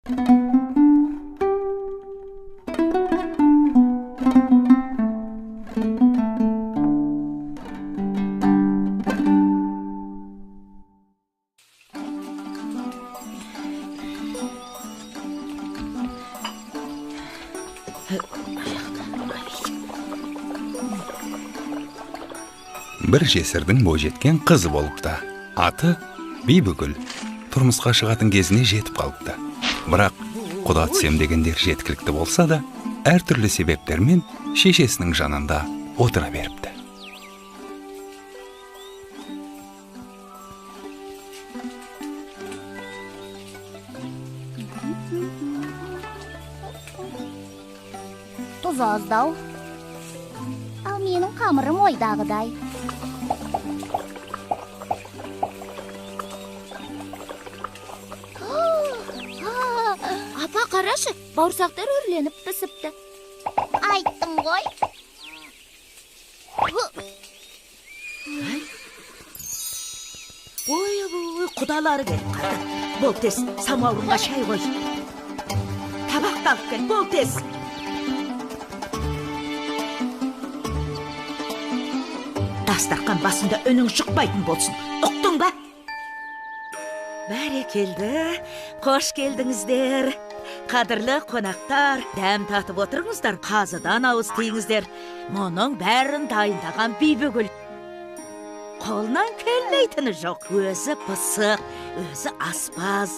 Bir жесірдің бойжеткен қызы болыпты. Аты Бибігүл. Тұрмысқа шығатын кезіне жетіп қалыпты. Бірақ құда түсем дегендер жеткілікті болса да, әртүрлі себептермен шешесінің жанында отыра беріпті. Тұз аздау. Ал менің қамырым ойдағыдай. Апа, қарашы, бауырсақтар өрленіп пісіпті. Айттым ғой. Ой, құдалары келіп қалды. Бол тез, самауырға шай қой. Табақты алып кел, бол тез. Дастархан басында үнің шықпайтын болсын. Ұқтың ба? Бәрекелді, қош келдіңіздер. Қадірлі қонақтар, дәм татып отырыңыздар, қазыдан ауыз тиіңіздер. Мұның бәрін дайындаған Бибігүл. Қолынан келмейтіні жоқ. Өзі пысық, өзі аспаз,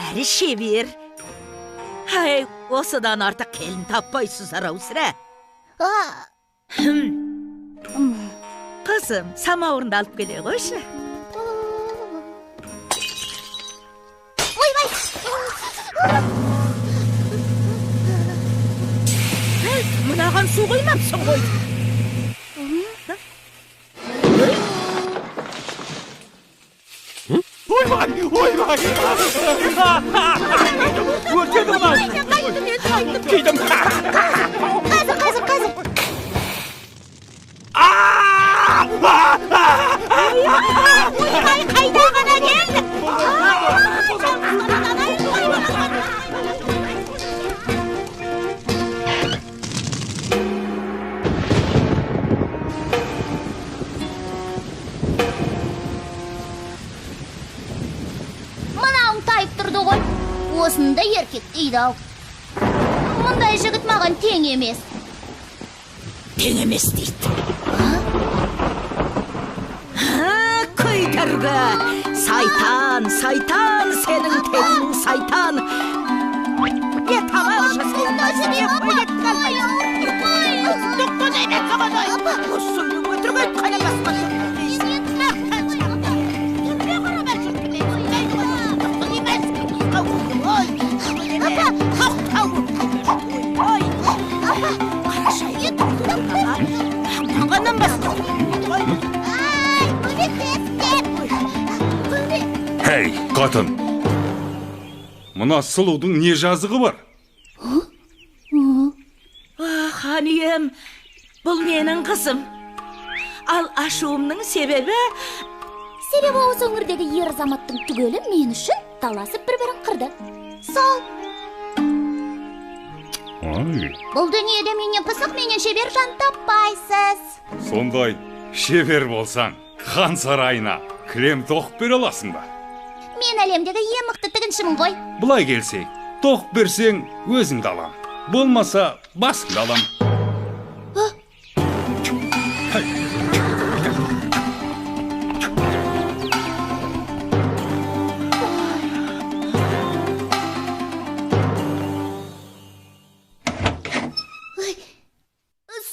әрі шебер. Ай, осыдан артық келін таппайсыздар ау сірә. Қызым, самауырынды алып келе қойшы. Мынаған су қоймапсың ғой. Ойбай! Өртеді бұлай! Кейдім! Қазір. Ойбай, қайда ғана келді? Мынауың тайып тұрды ғой. Осында еркек дейді ау. Мұндай жігіт маған тең емес. Тең емес дейді. Көйтіргі. Сайтан, сенің теңің сайтан. Не тамаша сен өзіне бөлет қалмай. Доқтан әймек қабадай. Осыны өтіргет қана басқасын. Хей, қатын! Мұна сұлудың не жазығы бар? Ханием, бұл менің қызым. Ал ашуымның себебі... Себебі осы өңірдегі ер азаматтың түгелі мен үшін таласып бір-бірін қырды. Сол. Бұл дүниеде менен пысық, менен шебер жан таппайсыз. Сондай шебер болсаң, хан сарайына кілем тоқып бере аласың ба? Мен әлемдегі ең мықты тігіншімін ғой. Бұлай келсек, тоқып берсең өзіңді алам. Болмаса, басымды алам.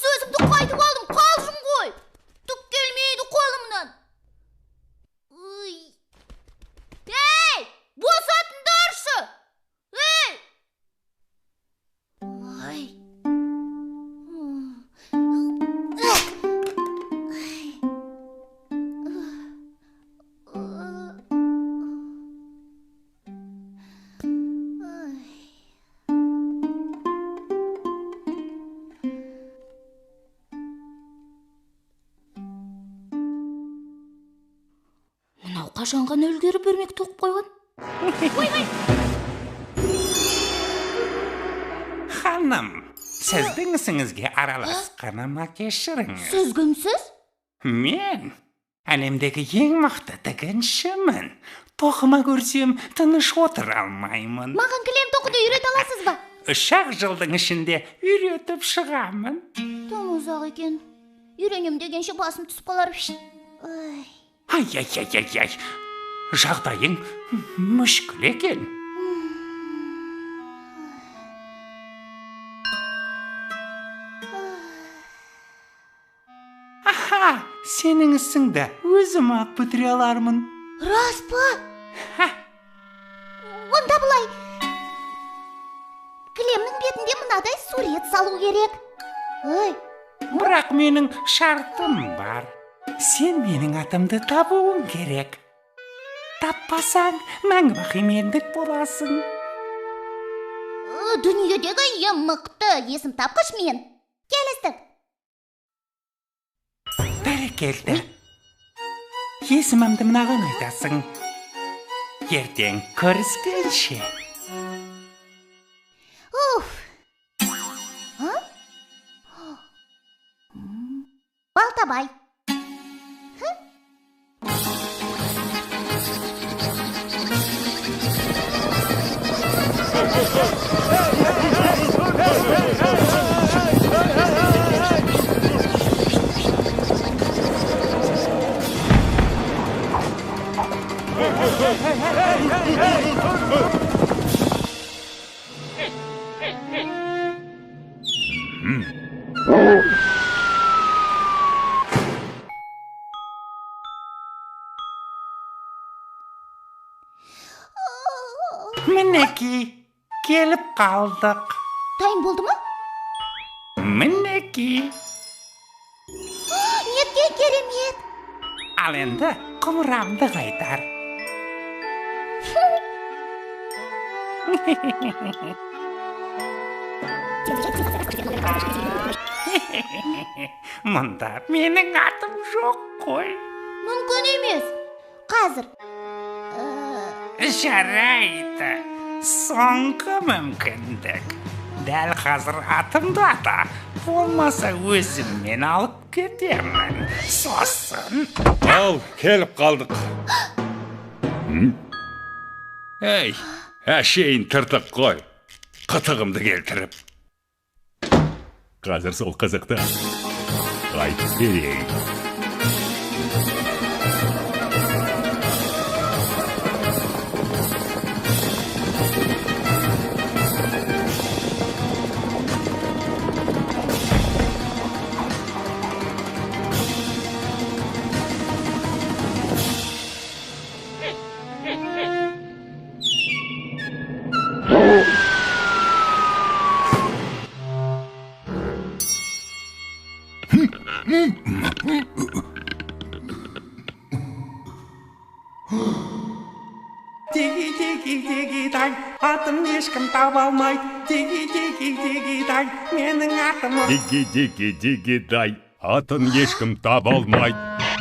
Сөзімді қайтып алдым, қалжың ғой. Түк келмейді қолымнан. Ей, босатыңдаршы. Ей! Ай. Мынау қашанған өлгері бермек тоқып қойған. Ойбай! ханым, сіздің ісіңізге араласқаныма кешіріңіз. Сіз кімсіз? Мен әлемдегі ең мықты тігіншімін. Тоқыма көрсем тыныш отыра алмаймын. Маған кілем тоқуды үйрете аласыз ба? 3 жылдың ішінде үйретіп шығамын. Тым ұзақ екен. Үйренем дегенше басым түсіп қалар. Ой. Ай. Жағдайың мүшкіл екен. Аха, сенің ісіңді өзім ақ бітіре алармын. Рас па? Ха, Онда бұлай. Кілемнің бетінде мынадай сурет салу керек. Ой, бірақ менің шартым бар. Сен менің атымды табуың керек. Таппасаң, мәңгі бақи мендік боласың. дүниедегі ең мықты есім тапқыш мен. Келістік. Бәрекелді. Есімімді мынаған айтасың. Ертең көріскенше. Уф. Балтабай. Мінеки, келіп қалдық. Дайын болды ма? Мінеки. Нетке керемет. Ал енді құмырамды қайтар. Мұнда менің атым жоқ қой. Мүмкін емес. Қазір. Жарайды. Соңғы мүмкіндік. Дәл қазір атымды ата. Болмаса өзіммен алып кетемін. Сосын. Ал, келіп қалдық. Ей, әшейін тыртық қой. Қытығымды келтіріп. Қазір сол қызықты айтып берейін. Диги-диги-диги-дай, атым ешкім таба алмайды. Диги-диги-диги-дай, менің атым. Диги-диги-диги-дай, атын ешкім таба алмайды.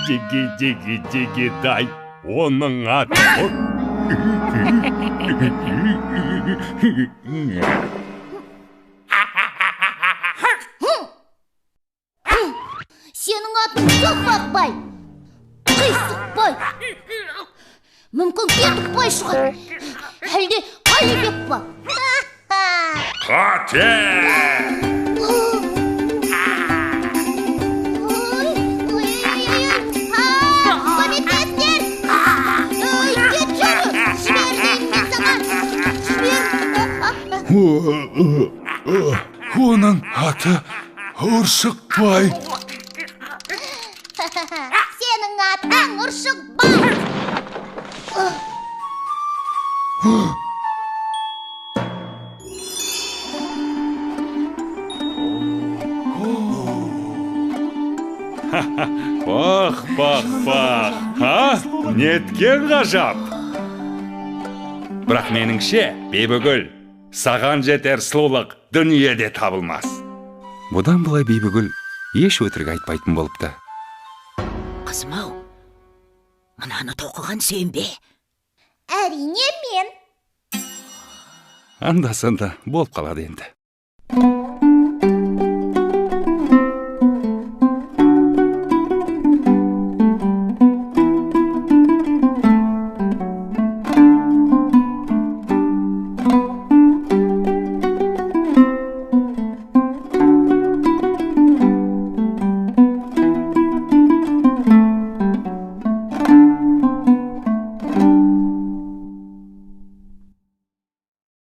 Диги-диги-диги-дай, оның аты... Сенің атын Соқпақбай. Қисықбай. Мүмкін Кетікбай шығар. Әлде Қалибек па? Қате! Көмектестер! Кет жағы! Жібердіңіз саған! Жібер! Оның аты Ұршықбай. Сенің атың Ұршықбай! Бақ, ха? Неткен ғажап? Бірақ меніңше, Бибігүл, саған жетер сұлулық дүниеде табылмас. Бұдан былай Бибігүл еш өтірік айтпайтын болыпты. Қызым-ау, мынаны тоқыған сен бе? Әрине мен. Анда-санда болып қалады енді.